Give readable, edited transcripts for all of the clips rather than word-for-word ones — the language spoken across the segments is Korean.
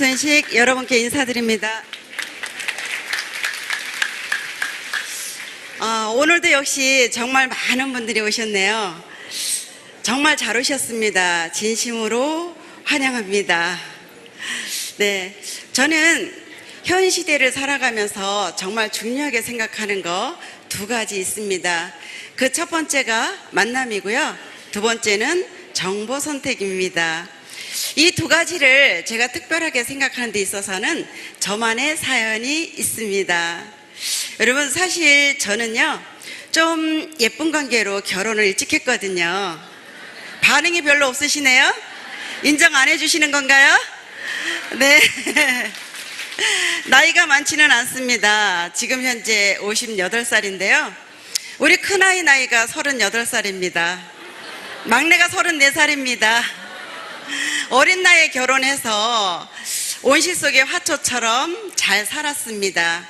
순식 여러분께 인사드립니다. 오늘도 역시 정말 많은 분들이 오셨네요. 정말 잘 오셨습니다. 진심으로 환영합니다. 네, 저는 현 시대를 살아가면서 정말 중요하게 생각하는 거 두 가지 있습니다. 그 첫 번째가 만남이고요. 두 번째는 정보 선택입니다. 이 두 가지를 제가 특별하게 생각하는 데 있어서는 저만의 사연이 있습니다. 여러분, 사실 저는요, 좀 예쁜 관계로 결혼을 일찍 했거든요. 반응이 별로 없으시네요? 인정 안 해주시는 건가요? 네. 나이가 많지는 않습니다. 지금 현재 58살인데요. 우리 큰아이 나이가 38살입니다. 막내가 34살입니다. 어린 나이에 결혼해서 온실 속의 화초처럼 잘 살았습니다.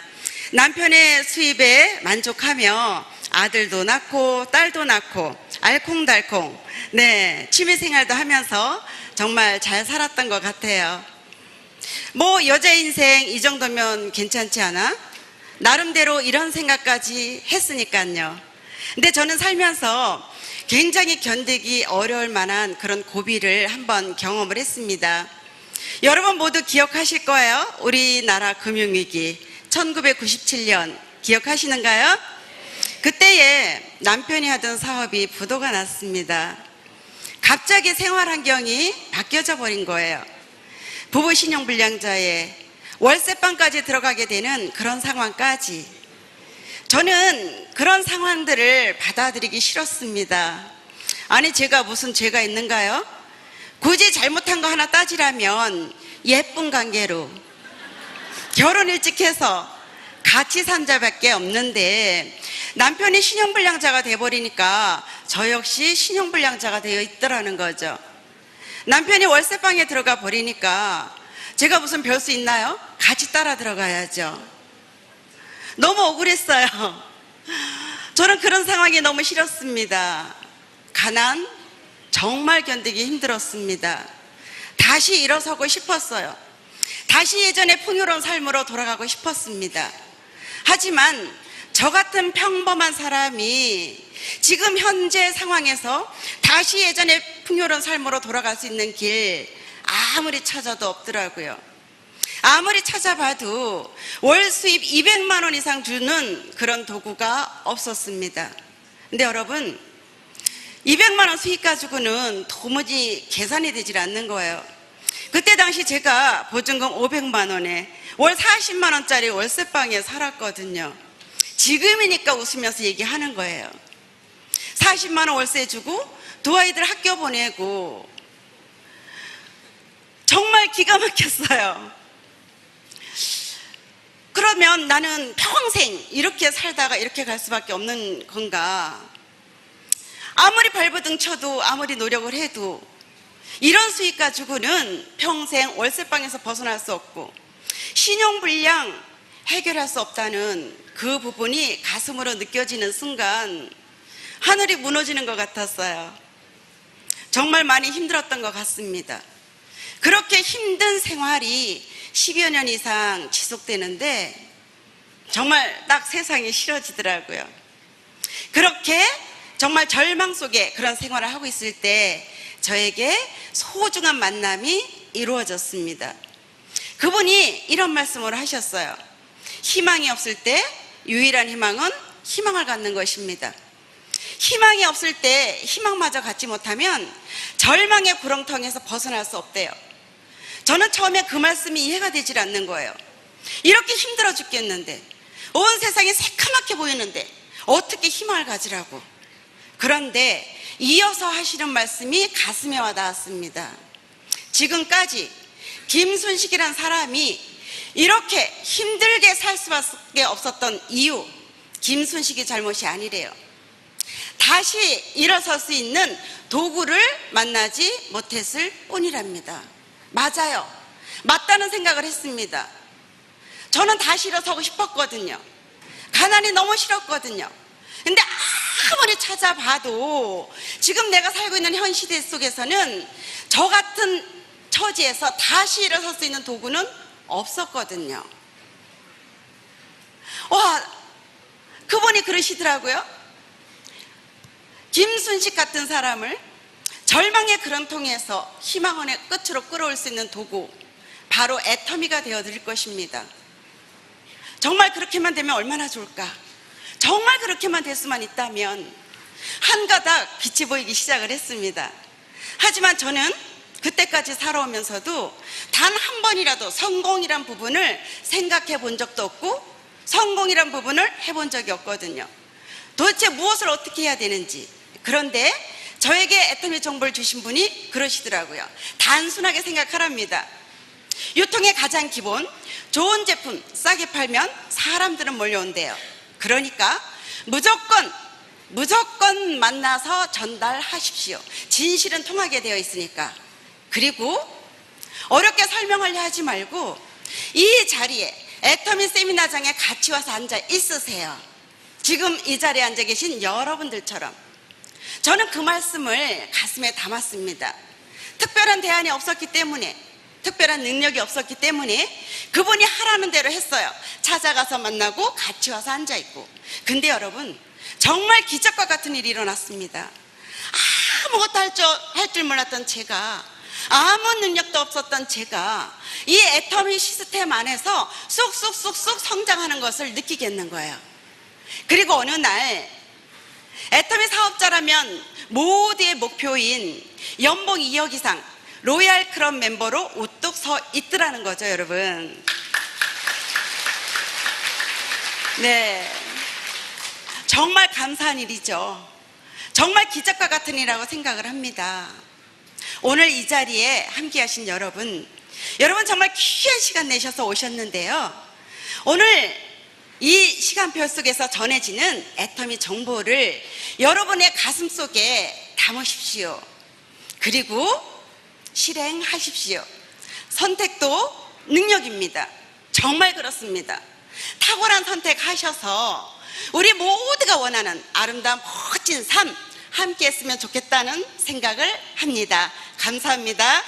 남편의 수입에 만족하며 아들도 낳고 딸도 낳고 알콩달콩 취미생활도 하면서 정말 잘 살았던 것 같아요. 뭐 여자 인생 이 정도면 괜찮지 않아? 나름대로 이런 생각까지 했으니까요. 근데 저는 살면서 굉장히 견디기 어려울 만한 그런 고비를 한번 경험을 했습니다. 여러분 모두 기억하실 거예요. 우리나라 금융위기 1997년 기억하시는가요? 그때에 남편이 하던 사업이 부도가 났습니다. 갑자기 생활 환경이 바뀌어져 버린 거예요. 부부 신용불량자에 월세방까지 들어가게 되는 그런 상황까지. 저는 그런 상황들을 받아들이기 싫었습니다. 아니, 제가 무슨 죄가 있는가요? 굳이 잘못한 거 하나 따지라면 예쁜 관계로 결혼 일찍 해서 같이 산 자밖에 없는데 남편이 신용불량자가 돼버리니까 저 역시 신용불량자가 되어 있더라는 거죠. 남편이 월세방에 들어가 버리니까 제가 무슨 별 수 있나요? 같이 따라 들어가야죠. 너무 억울했어요. 저는 그런 상황이 너무 싫었습니다. 가난 정말 견디기 힘들었습니다. 다시 일어서고 싶었어요. 다시 예전의 풍요로운 삶으로 돌아가고 싶었습니다. 하지만 저 같은 평범한 사람이 지금 현재 상황에서 다시 예전의 풍요로운 삶으로 돌아갈 수 있는 길 아무리 찾아도 없더라고요. 아무리 찾아봐도 월 수입 200만 원 이상 주는 그런 도구가 없었습니다. 근데 여러분, 200만 원 수입 가지고는 도무지 계산이 되질 않는 거예요. 그때 당시 제가 보증금 500만 원에 월 40만 원짜리 월세방에 살았거든요. 지금이니까 웃으면서 얘기하는 거예요. 40만 원 월세 주고 두 아이들 학교 보내고 정말 기가 막혔어요. 그러면 나는 평생 이렇게 살다가 이렇게 갈 수밖에 없는 건가? 아무리 발버둥 쳐도 아무리 노력을 해도 이런 수익 가지고는 평생 월세방에서 벗어날 수 없고 신용불량 해결할 수 없다는 그 부분이 가슴으로 느껴지는 순간 하늘이 무너지는 것 같았어요. 정말 많이 힘들었던 것 같습니다. 그렇게 힘든 생활이 10여 년 이상 지속되는데 정말 딱 세상이 싫어지더라고요. 그렇게 정말 절망 속에 그런 생활을 하고 있을 때 저에게 소중한 만남이 이루어졌습니다. 그분이 이런 말씀을 하셨어요. 희망이 없을 때 유일한 희망은 희망을 갖는 것입니다. 희망이 없을 때 희망마저 갖지 못하면 절망의 구렁텅이에서 벗어날 수 없대요. 저는 처음에 그 말씀이 이해가 되질 않는 거예요. 이렇게 힘들어 죽겠는데, 온 세상이 새카맣게 보이는데 어떻게 희망을 가지라고. 그런데 이어서 하시는 말씀이 가슴에 와닿았습니다. 지금까지 김순식이란 사람이 이렇게 힘들게 살 수밖에 없었던 이유, 김순식이 잘못이 아니래요. 다시 일어설 수 있는 도구를 만나지 못했을 뿐이랍니다. 맞아요. 맞다는 생각을 했습니다. 저는 다시 일어서고 싶었거든요. 가난이 너무 싫었거든요. 근데 아무리 찾아봐도 지금 내가 살고 있는 현 시대 속에서는 저 같은 처지에서 다시 일어설 수 있는 도구는 없었거든요. 와, 그분이 그러시더라고요. 김순식 같은 사람을 절망의 그런 통에서 희망원의 끝으로 끌어올 수 있는 도구, 바로 애터미가 되어드릴 것입니다. 정말 그렇게만 되면 얼마나 좋을까? 정말 그렇게만 될 수만 있다면 한 가닥 빛이 보이기 시작을 했습니다. 하지만 저는 그때까지 살아오면서도 단 한 번이라도 성공이란 부분을 생각해 본 적도 없고 성공이란 부분을 해본 적이 없거든요. 도대체 무엇을 어떻게 해야 되는지. 그런데 저에게 애터미 정보를 주신 분이 그러시더라고요. 단순하게 생각하랍니다. 유통의 가장 기본, 좋은 제품 싸게 팔면 사람들은 몰려온대요. 그러니까 무조건 만나서 전달하십시오. 진실은 통하게 되어 있으니까. 그리고 어렵게 설명하려 하지 말고 이 자리에 애터미 세미나장에 같이 와서 앉아 있으세요. 지금 이 자리에 앉아 계신 여러분들처럼. 저는 그 말씀을 가슴에 담았습니다. 특별한 대안이 없었기 때문에, 특별한 능력이 없었기 때문에 그분이 하라는 대로 했어요. 찾아가서 만나고 같이 와서 앉아있고. 근데 여러분, 정말 기적과 같은 일이 일어났습니다. 아무것도 할 줄 몰랐던 제가, 아무 능력도 없었던 제가 이 애터미 시스템 안에서 쑥쑥쑥쑥 성장하는 것을 느끼겠는 거예요. 그리고 어느 날 애터미 사업자라면 모두의 목표인 연봉 2억 이상 로얄 클럽 멤버로 우뚝 서 있더라는 거죠, 여러분. 네, 정말 감사한 일이죠. 정말 기적과 같은 일이라고 생각을 합니다. 오늘 이 자리에 함께 하신 여러분 정말 귀한 시간 내셔서 오셨는데요. 오늘 이 시간표 속에서 전해지는 애터미 정보를 여러분의 가슴 속에 담으십시오. 그리고 실행하십시오. 선택도 능력입니다. 정말 그렇습니다. 탁월한 선택하셔서 우리 모두가 원하는 아름다운 멋진 삶 함께 했으면 좋겠다는 생각을 합니다. 감사합니다.